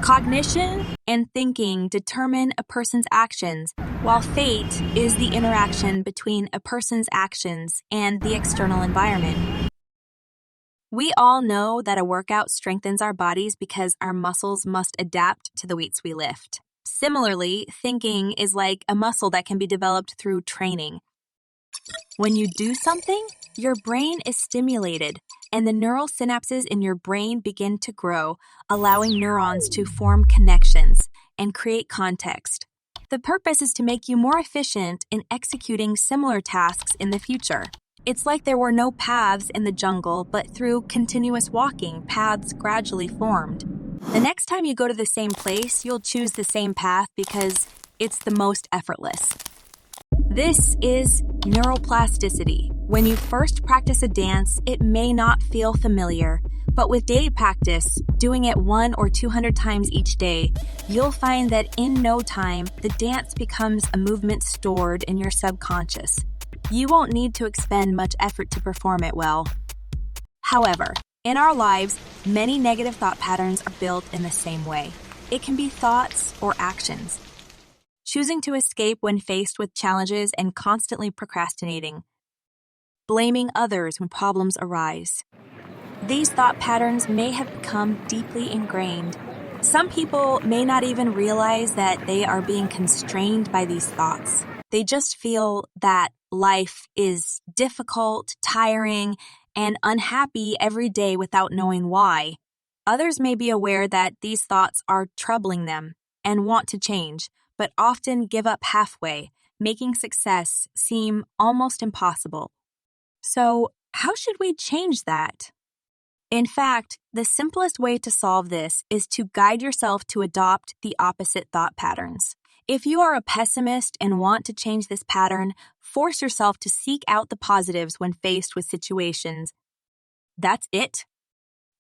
Cognition and thinking determine a person's actions, while fate is the interaction between a person's actions and the external environment. We all know that a workout strengthens our bodies because our muscles must adapt to the weights we lift. Similarly, thinking is like a muscle that can be developed through training. When you do something, your brain is stimulated, and the neural synapses in your brain begin to grow, allowing neurons to form connections and create context. The purpose is to make you more efficient in executing similar tasks in the future. It's like there were no paths in the jungle, but through continuous walking, paths gradually formed. The next time you go to the same place, you'll choose the same path because it's the most effortless. This is neuroplasticity. When you first practice a dance, it may not feel familiar, but with daily practice, doing it 100 or 200 times each day, you'll find that in no time, the dance becomes a movement stored in your subconscious. You won't need to expend much effort to perform it well. However, in our lives, many negative thought patterns are built in the same way. It can be thoughts or actions. Choosing to escape when faced with challenges and constantly procrastinating. Blaming others when problems arise. These thought patterns may have become deeply ingrained. Some people may not even realize that they are being constrained by these thoughts. They just feel that life is difficult, tiring, and unhappy every day without knowing why. Others may be aware that these thoughts are troubling them and want to change, but often give up halfway, making success seem almost impossible. So, how should we change that? In fact, the simplest way to solve this is to guide yourself to adopt the opposite thought patterns. If you are a pessimist and want to change this pattern, force yourself to seek out the positives when faced with situations. That's it.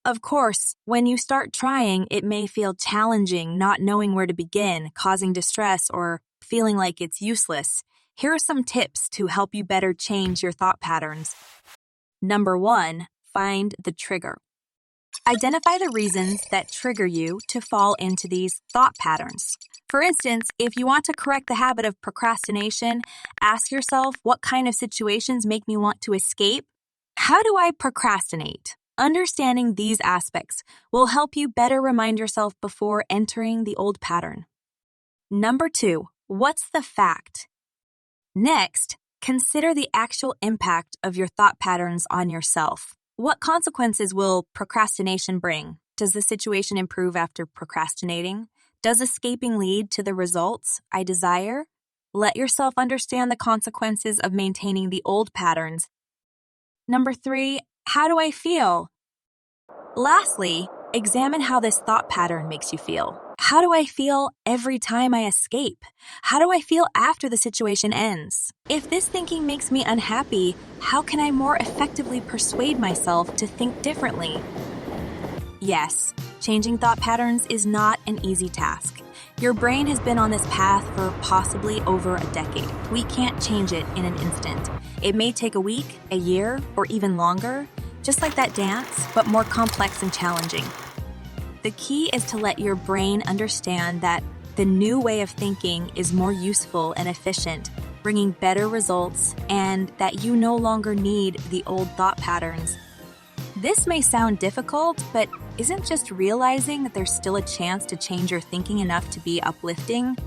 Of course, when you start trying, it may feel challenging not knowing where to begin, causing distress, or feeling like it's useless. Here are some tips to help you better change your thought patterns. Number 1, find the trigger. Identify the reasons that trigger you to fall into these thought patterns. For instance, if you want to correct the habit of procrastination, ask yourself, what kind of situations make me want to escape? How do I procrastinate? Understanding these aspects will help you better remind yourself before entering the old pattern. Number 2, what's the fact? Next, consider the actual impact of your thought patterns on yourself. What consequences will procrastination bring? Does the situation improve after procrastinating? Does escaping lead to the results I desire? Let yourself understand the consequences of maintaining the old patterns. Number 3, how do I feel? Lastly, examine how this thought pattern makes you feel. How do I feel every time I escape? How do I feel after the situation ends? If this thinking makes me unhappy, how can I more effectively persuade myself to think differently? Yes, changing thought patterns is not an easy task. Your brain has been on this path for possibly over a decade. We can't change it in an instant. It may take a week, a year, or even longer, just like that dance, but more complex and challenging. The key is to let your brain understand that the new way of thinking is more useful and efficient, bringing better results, and that you no longer need the old thought patterns. This may sound difficult, but isn't just realizing that there's still a chance to change your thinking enough to be uplifting?